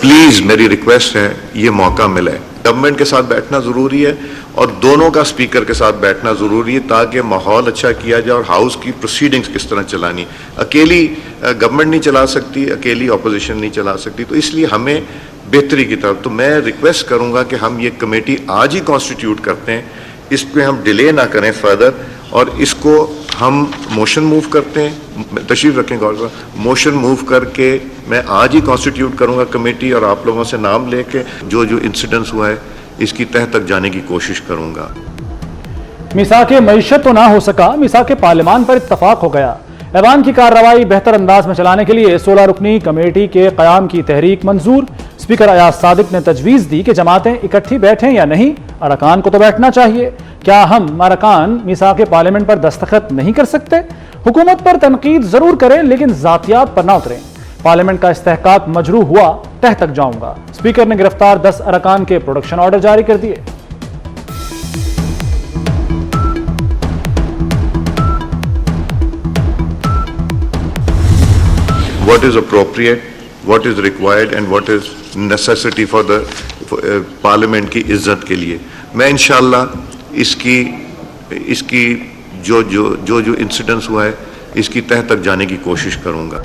Please मेरी request है, ये मौका मिले। गवर्नमेंट के साथ बैठना ज़रूरी है और दोनों का स्पीकर के साथ बैठना ज़रूरी है ताकि माहौल अच्छा किया जाए और हाउस की प्रोसीडिंग्स किस तरह चलानी। अकेली गवर्नमेंट नहीं चला सकती, अकेली अपोजिशन नहीं चला सकती, तो इसलिए हमें बेहतरी की तरफ। तो मैं रिक्वेस्ट करूँगा कि हम ये कमेटी आज ही कॉन्स्टिट्यूट करते हैं, इस पर हम डिले ना करें फर्दर, और इसको हम मोशन मूव करते हैं। तशरीफ़ रखें गौर से, मोशन मूव करके मैं आज ही कॉन्स्टिट्यूट करूँगा कमेटी और आप लोगों से नाम लेके जो जो इंसिडेंट्स हुआ है इसकी तह तक जाने की कोशिश करूँगा। मिसाके मईशत तो ना हो सका, मिसाके पार्लियामान पर इत्तफाक हो गया। ऐवान की कार्रवाई बेहतर अंदाज में चलाने के लिए 16 रुकनी कमेटी के क़याम की तहरीक मंजूर। स्पीकर अयाज सादिक ने तजवीज़ दी कि जमातें इकट्ठी बैठें या नहीं, अरकान को तो बैठना चाहिए। क्या हम अरकान मिसाके पार्लियामेंट पर दस्तखत नहीं कर सकते? हुकूमत पर तनकीद जरूर करें लेकिन ज़ातियात पर ना उतरें। पार्लियामेंट का इस्तेहकाक मजरू हुआ, तह तक जाऊंगा। स्पीकर ने गिरफ्तार 10 अरकान के प्रोडक्शन ऑर्डर जारी कर दिए। What is appropriate, what is required and what is necessity for the parliament की इज्जत के लिए। मैं इंशाअल्लाह इसकी जो इंसिडेंट्स हुआ है इसकी तह तक जाने की कोशिश करूंगा।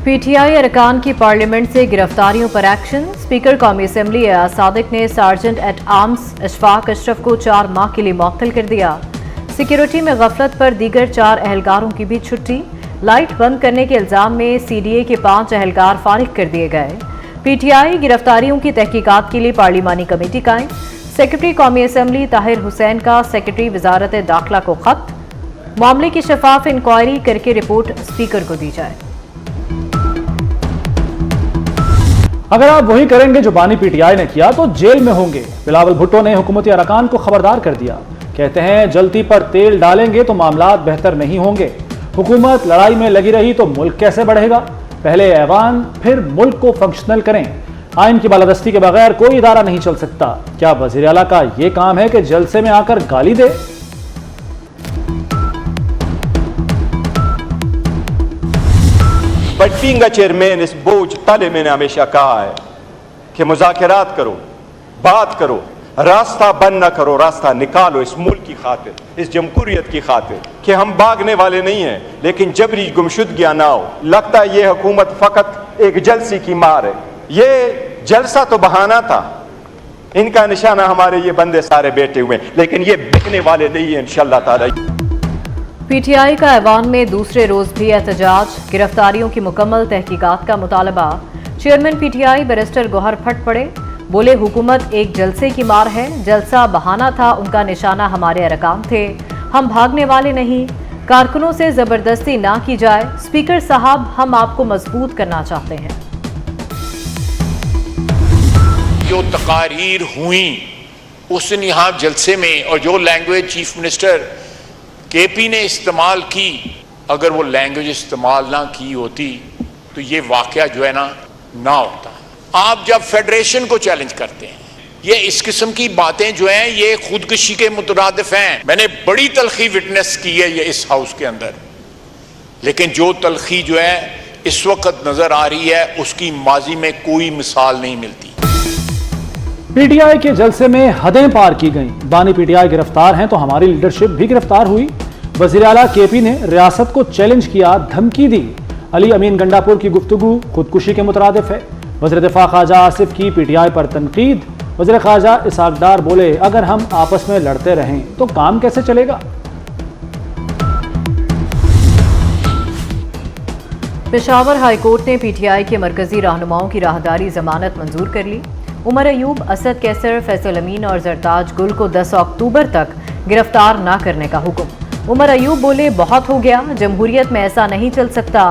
पीटीआई अरकान की पार्लियामेंट से गिरफ्तारियों पर एक्शन। स्पीकर कौमी असम्बली अयाज सादिक ने sergeant at arms Ashfaq Ashraf को 4 माह के लिए मुअत्तल कर दिया। सिक्योरिटी में गफलत पर दीगर 4 अहलकारों की भी छुट्टी। लाइट बंद करने के इल्जाम में सीडीए के 5 अहलकार फारिग कर दिए गए। पीटीआई गिरफ्तारियों की तहकीकात के लिए पार्लिमानी कमेटी कायम। सेक्रेटरी कौमी असम्बली ताहिर हुसैन का सेक्रेटरी वजारत दाखिला को खत। मामले की शफाफ इंक्वायरी करके रिपोर्ट स्पीकर को दी जाए। अगर आप वही करेंगे जो बानी पीटीआई ने किया तो जेल में होंगे। बिलावल भुट्टो ने हुकूमती अरकान को खबरदार कर दिया। कहते हैं जलती पर तेल डालेंगे तो मामलात बेहतर नहीं होंगे। हुकूमत लड़ाई में लगी रही तो मुल्क कैसे बढ़ेगा? पहले ऐवान फिर मुल्क को फंक्शनल करें। आइन की बालादस्ती के बगैर कोई इदारा नहीं चल सकता। क्या वज़ीर आला का ये काम है कि जलसे में आकर गाली दे? बट बीइंग अ चेयरमैन इस बोझ तले मैंने हमेशा कहा है कि मुज़ाकरात करो, बात करो, रास्ता बंद न करो, रास्ता निकालो इस मुल्क की खातिर, इस जमहूरियत की खातिर। कि हम भागने वाले नहीं हैं, लेकिन जबरी गुमशुदगियां ना हो। लगता है ये हुकूमत फकत एक जलसी की मार है। ये जलसा तो बहाना था, इनका निशाना हमारे ये बंदे सारे बैठे हुए हैं, लेकिन ये बिकने वाले नहीं है इंशाअल्लाह ताला। पीटीआई का ऐवान में दूसरे रोज भी एहतजाज। गिरफ्तारियों की मुकम्मल तहकीकात का मुतालबा। चेयरमैन पीटीआई बैरिस्टर गौहर फट पड़े, बोले हुकूमत एक जलसे की मार है, जलसा बहाना था, उनका निशाना हमारे अरकान थे, हम भागने वाले नहीं। कारकुनों से जबरदस्ती ना की जाए। स्पीकर साहब, हम आपको मजबूत करना चाहते हैं। जो तकारीर हुई उस दिन यहाँ जलसे में, और जो लैंग्वेज चीफ मिनिस्टर केपी ने इस्तेमाल की, अगर वो लैंग्वेज इस्तेमाल ना की होती तो ये वाकया जो है ना होता। आप जब फेडरेशन को चैलेंज करते हैं, ये इस किस्म की बातें जो हैं ये खुदकुशी के मुतरादिफ हैं। मैंने बड़ी तलखी विटनेस की है ये इस हाउस के अंदर, लेकिन जो तलखी जो है इस वक्त नजर आ रही है उसकी माजी में कोई मिसाल नहीं मिलती। पीटीआई के जलसे में हदें पार की गईं। बानी पीटीआई गिरफ्तार हैं तो हमारी लीडरशिप भी गिरफ्तार हुई। वज़ीर आला केपी ने रियासत को चैलेंज किया, धमकी दी। अली अमीन गंडापुर की गुफ्तगू खुदकुशी के मुतरादिफ है। वज़ीर दिफा ख्वाजा आसिफ की पीटीआई पर तनकीद। वज़ीर ख्वाजा इसहाक डार बोले, अगर हम आपस में लड़ते रहें तो काम कैसे चलेगा? पेशावर हाई कोर्ट ने पीटीआई के मरकजी रहनुमाओं की राहदारी जमानत मंजूर कर ली। उमर अयूब, असद कैसर, फैसल अमीन और जरताज गुल को 10 अक्टूबर तक गिरफ्तार न करने का हुक्म। उमर अयूब बोले, बहुत हो गया, जमहूरियत में ऐसा नहीं चल सकता।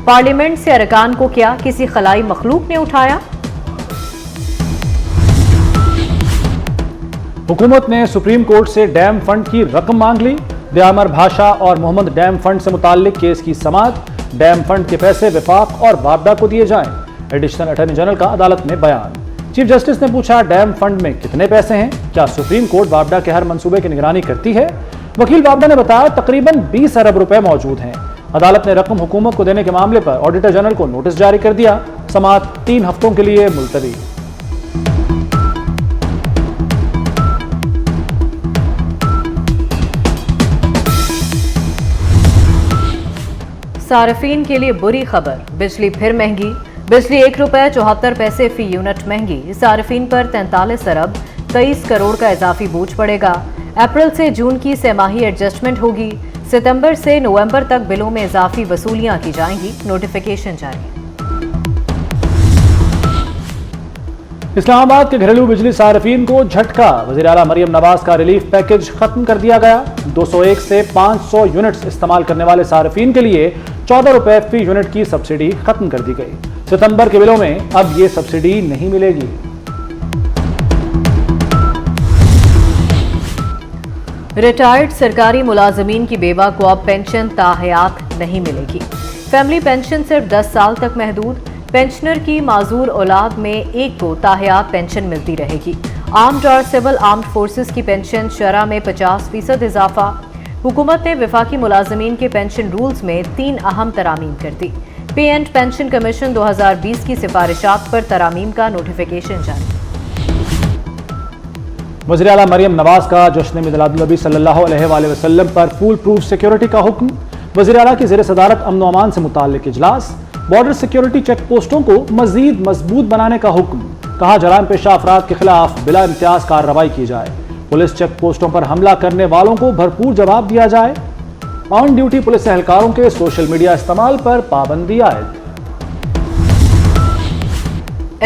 पार्लियामेंट से अरकान को क्या किसी खलाई मखलूक ने उठाया? हुकूमत ने सुप्रीम कोर्ट से डैम फंड की रकम मांग ली। दयामर भाषा और मोहम्मद डैम फंड से मुताल्लिक केस की समाअत। डैम फंड के पैसे विफाक और वापडा को दिए जाएं। एडिशनल अटॉर्नी जनरल का अदालत में बयान। चीफ जस्टिस ने पूछा, डैम फंड में कितने पैसे हैं? क्या सुप्रीम कोर्ट वापडा के हर मंसूबे की निगरानी करती है? वकील वापडा ने बताया, तकरीबन 20 अरब रुपए मौजूद हैं। अदालत ने रकम हुकूमत को देने के मामले पर ऑडिटर जनरल को नोटिस जारी कर दिया। समाअत 3 हफ्तों के लिए मुलतवी। सार्फिन के लिए बुरी खबर, बिजली फिर महंगी। बिजली ₹1.74 फी यूनिट महंगी। सार्फिन पर 43 अरब 23 करोड़ का इजाफी बोझ पड़ेगा। अप्रैल से जून की सेमाही एडजस्टमेंट होगी। सितंबर से नवंबर तक बिलों में इजाफी वसूलियां की जाएंगी। नोटिफिकेशन जारी। इस्लामाबाद के घरेलू बिजली सार्फिन को झटका। वज़ीर आला मरियम नवाज का रिलीफ पैकेज खत्म कर दिया गया। 201 से 500 यूनिट्स इस्तेमाल करने वाले सार्फिन के लिए ₹14 फी यूनिट की सब्सिडी खत्म कर दी गई। सितंबर के बिलों में अब ये सब्सिडी नहीं मिलेगी। रिटायर्ड सरकारी मुलाजमीन की बेवा को अब पेंशन ताहयात नहीं मिलेगी। फैमिली पेंशन सिर्फ 10 साल तक महदूद। पेंशनर की माजूर औलाद में एक को ताहयात पेंशन मिलती रहेगी। आर्म्ड और सिविल आर्म्ड फोर्सेस की पेंशन शरह में 50% इजाफा। हुकूमत ने वफाकी मुलाजमीन के पेंशन रूल्स में 3 अहम तरामीम कर दी। पे एंड पेंशन कमीशन 2020 की सिफारिशात पर तरामीम का नोटिफिकेशन जारी। वज़ीर आला मरियम नवाज का जश्न मिलादुन्नबी सल्लल्लाहु अलैहि वसल्लम पर फुल प्रूफ सिक्योरिटी का हुक्म। वज़ीर आला की ज़ेर सदारत अमन व अमान से मुताल्लिक इजलास। बॉर्डर सिक्योरिटी चेक पोस्टों को मजीद मजबूत बनाने का हुक्म। कहा जराइम पेशा अफराद के खिलाफ बिला इम्तियाज कार्रवाई की जाए। पुलिस चेक पोस्टों पर हमला करने वालों को भरपूर जवाब दिया जाए। ऑन ड्यूटी पुलिस एहलकारों के सोशल मीडिया इस्तेमाल पर पाबंदी आयद।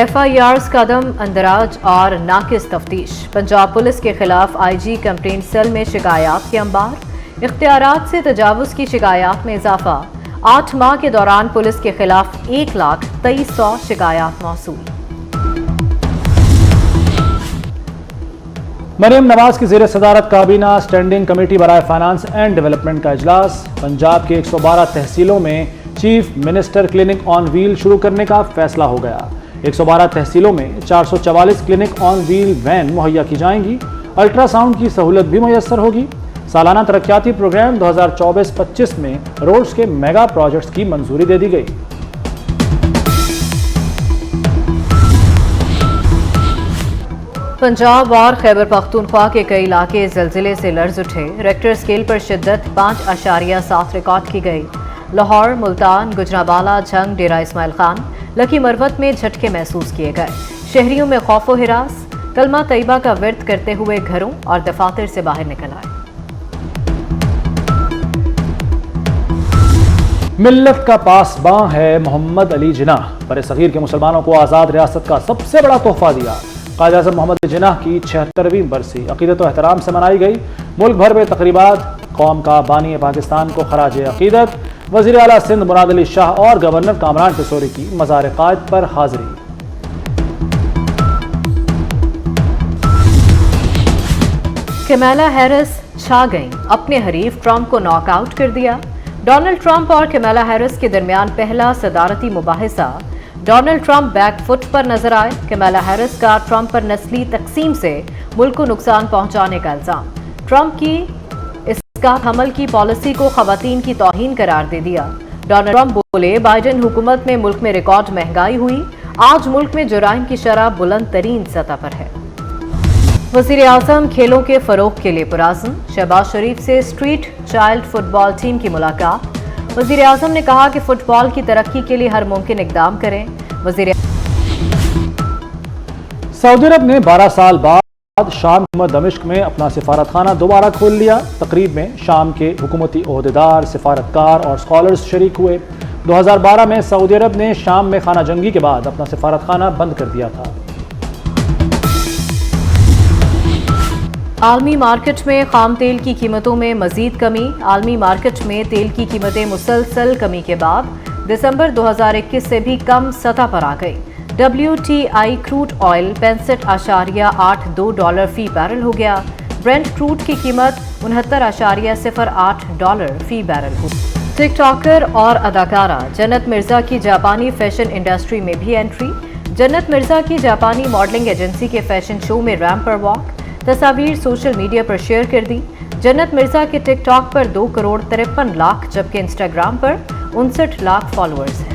FIRs का दम अंदराज और नाकिस तफ्तीश। पंजाब पुलिस के खिलाफ IG कंप्लेंट सेल में शिकायत के अंबार। इख्तियारात से तजावुज की शिकायत में इजाफा। 8 माह के दौरान पुलिस के खिलाफ 1,23,000 शिकायत मौसूल। मरियम नवाज की ज़ेर सदारत काबीना स्टैंडिंग कमेटी बराए फाइनेंस एंड डेवलपमेंट का इजलास। पंजाब के 112 तहसीलों में chief minister clinic on wheel शुरू करने का फैसला हो गया। 112 तहसीलों में 444 क्लिनिक ऑन व्हील वैन मुहैया की जाएंगी। अल्ट्रासाउंड की सहूलत भी मुयस्सर होगी। सालाना तरक्याती प्रोग्राम 2024-25 में रोड्स के मेगा प्रोजेक्ट्स की मंजूरी दे दी गई। पंजाब और खैबर पख्तूनख्वा के कई इलाके ज़लज़ले से लर्ज़ उठे। रेक्टर स्केल पर शिद्दत 5.7 रिकॉर्ड की गई। लाहौर, मुल्तान, गुजरांवाला, झंग, डेरा इस्माइल खान, लकी मरवत में झटके महसूस किए गए। शहरियों में खौफ व हिरास। कलमा तैयबा का विर्द करते हुए घरों और दफातर से बाहर निकल आए। मिल्लत का पासबां है मोहम्मद अली जिन्नाह। बरसगीर के मुसलमानों को आज़ाद रियासत का सबसे बड़ा तोहफा दिया। कायद आज़म मोहम्मद अली जिन्नाह की 76वीं बरसी अक़ीदत व एहतराम से मनाई गई। मुल्क भर में तकरीबात। कौम का बानी पाकिस्तान को खराज अक़ीदत। वज़ीर आला सिंध मुराद अली शाह और गवर्नर कामरान टिसोरी की मज़ार क़ायद पर हाज़िरी। कमला हैरिस छा गईं। अपने हरीफ ट्रंप को नॉकआउट कर दिया। डोनाल्ड ट्रंप और कमला हैरिस के दरमियान पहला सदारती मुबाहिसा। डोनाल्ड ट्रंप बैकफुट पर नजर आए। कमला हैरिस का ट्रंप पर नस्ली तकसीम से मुल्क को नुकसान पहुंचाने का इल्जाम। ट्रंप की इसका हमल की पॉलिसी को खवातीन की तौहीन करार दे दिया। डोनाल्ड ट्रंप बोले, बाइडेन हुकूमत में मुल्क में रिकॉर्ड महंगाई हुई। आज मुल्क में जुराइम की शरह बुलंद तरीन सतह पर है। वज़ीर आज़म खेलों के फरोग के लिए पुराज़्म। शहबाज शरीफ से स्ट्रीट चाइल्ड फुटबॉल टीम की मुलाकात। वज़ीर आज़म ने कहा कि फुटबॉल की तरक्की के लिए हर मुमकिन इक़दाम करें। वज़ीर सऊदी अरब ने 12 साल बाद शाम में दमिश्क में अपना सिफारत खाना दोबारा खोल लिया। तकरीब में शाम के हुकूमती ओहदेदार, सिफारतकार और स्कॉलर्स शरीक हुए। 2012 में सऊदी अरब ने शाम में खाना जंगी के बाद अपना सिफारत खाना बंद कर दिया था। आलमी मार्केट में खाम तेल की कीमतों में मजीद कमी। आलमी मार्केट में तेल की कीमतें मुसलसल कमी के बाद दिसंबर 2021 से भी कम सतह पर आ गई। WTI क्रूड ऑयल $65.82 फी बैरल हो गया। ब्रेंट क्रूड की कीमत $69.08 फी बैरल हुई। टिकटॉकर और अदाकारा जन्नत मिर्जा की जापानी फैशन इंडस्ट्री में भी एंट्री। जन्नत मिर्जा की जापानी मॉडलिंग एजेंसी के फैशन शो में रैंप पर वॉक। तस्वीर सोशल मीडिया पर शेयर कर दी। जन्नत मिर्जा के टिकटॉक पर 2 करोड़ 53 लाख जबकि इंस्टाग्राम पर 59 लाख फॉलोअर्स हैं।